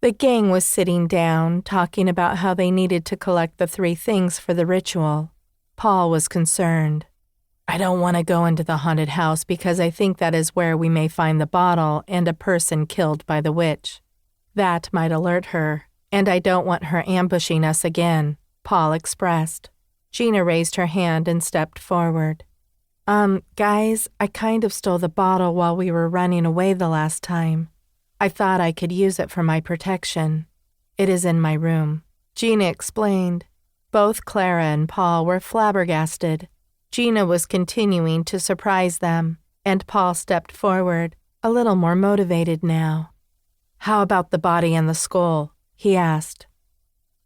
The gang was sitting down, talking about how they needed to collect the 3 things for the ritual. Paul was concerned. I don't want to go into the haunted house because I think that is where we may find the bottle and a person killed by the witch. That might alert her, and I don't want her ambushing us again, Paul expressed. Gina raised her hand and stepped forward. Guys, I kind of stole the bottle while we were running away the last time. I thought I could use it for my protection. It is in my room, Gina explained. Both Clara and Paul were flabbergasted. Gina was continuing to surprise them, and Paul stepped forward, a little more motivated now. How about the body and the skull? He asked.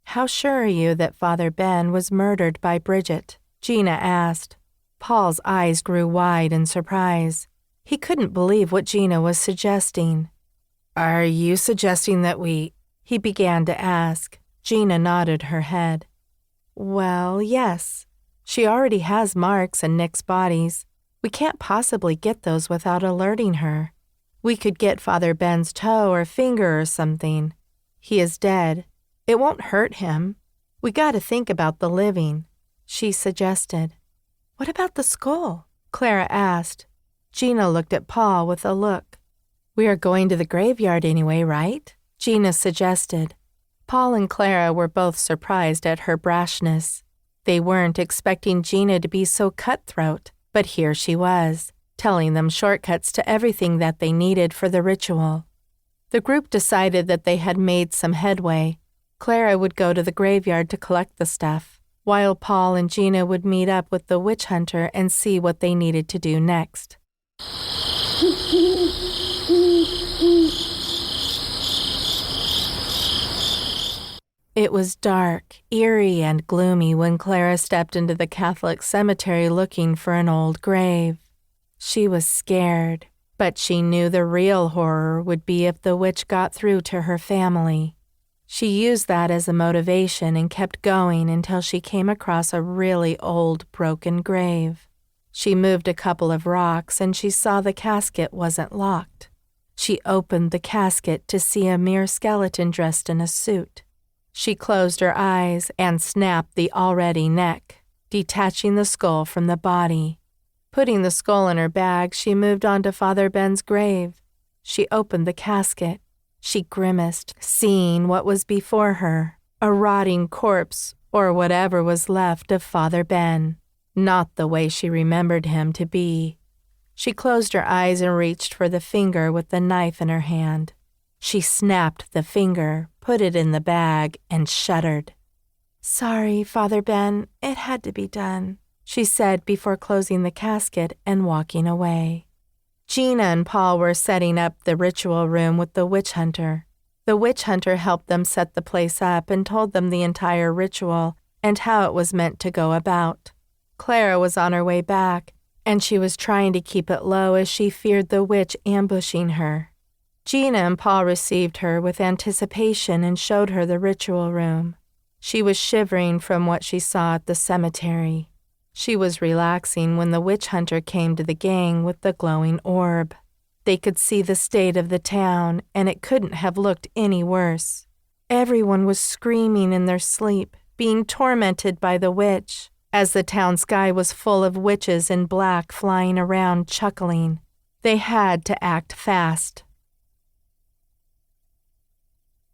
How sure are you that Father Ben was murdered by Bridget? Gina asked. Paul's eyes grew wide in surprise. He couldn't believe what Gina was suggesting. Are you suggesting that he began to ask. Gina nodded her head. Well, yes. She already has marks in Nick's bodies. We can't possibly get those without alerting her. We could get Father Ben's toe or finger or something. He is dead. It won't hurt him. We gotta think about the living, she suggested. What about the skull? Clara asked. Gina looked at Paul with a look. We are going to the graveyard anyway, right? Gina suggested. Paul and Clara were both surprised at her brashness. They weren't expecting Gina to be so cutthroat, but here she was, telling them shortcuts to everything that they needed for the ritual. The group decided that they had made some headway. Clara would go to the graveyard to collect the stuff, while Paul and Gina would meet up with the witch hunter and see what they needed to do next. It was dark, eerie, and gloomy when Clara stepped into the Catholic cemetery looking for an old grave. She was scared, but she knew the real horror would be if the witch got through to her family. She used that as a motivation and kept going until she came across a really old, broken grave. She moved a couple of rocks and she saw the casket wasn't locked. She opened the casket to see a mere skeleton dressed in a suit. She closed her eyes and snapped the already neck, detaching the skull from the body. Putting the skull in her bag, she moved on to Father Ben's grave. She opened the casket. She grimaced, seeing what was before her, a rotting corpse or whatever was left of Father Ben, not the way she remembered him to be. She closed her eyes and reached for the finger with the knife in her hand. She snapped the finger, put it in the bag, and shuddered. Sorry, Father Ben, it had to be done, she said before closing the casket and walking away. Gina and Paul were setting up the ritual room with the witch hunter. The witch hunter helped them set the place up and told them the entire ritual and how it was meant to go about. Clara was on her way back, and she was trying to keep it low as she feared the witch ambushing her. Gina and Paul received her with anticipation and showed her the ritual room. She was shivering from what she saw at the cemetery. She was relaxing when the witch hunter came to the gang with the glowing orb. They could see the state of the town, and it couldn't have looked any worse. Everyone was screaming in their sleep, being tormented by the witch, as the town sky was full of witches in black flying around chuckling. They had to act fast.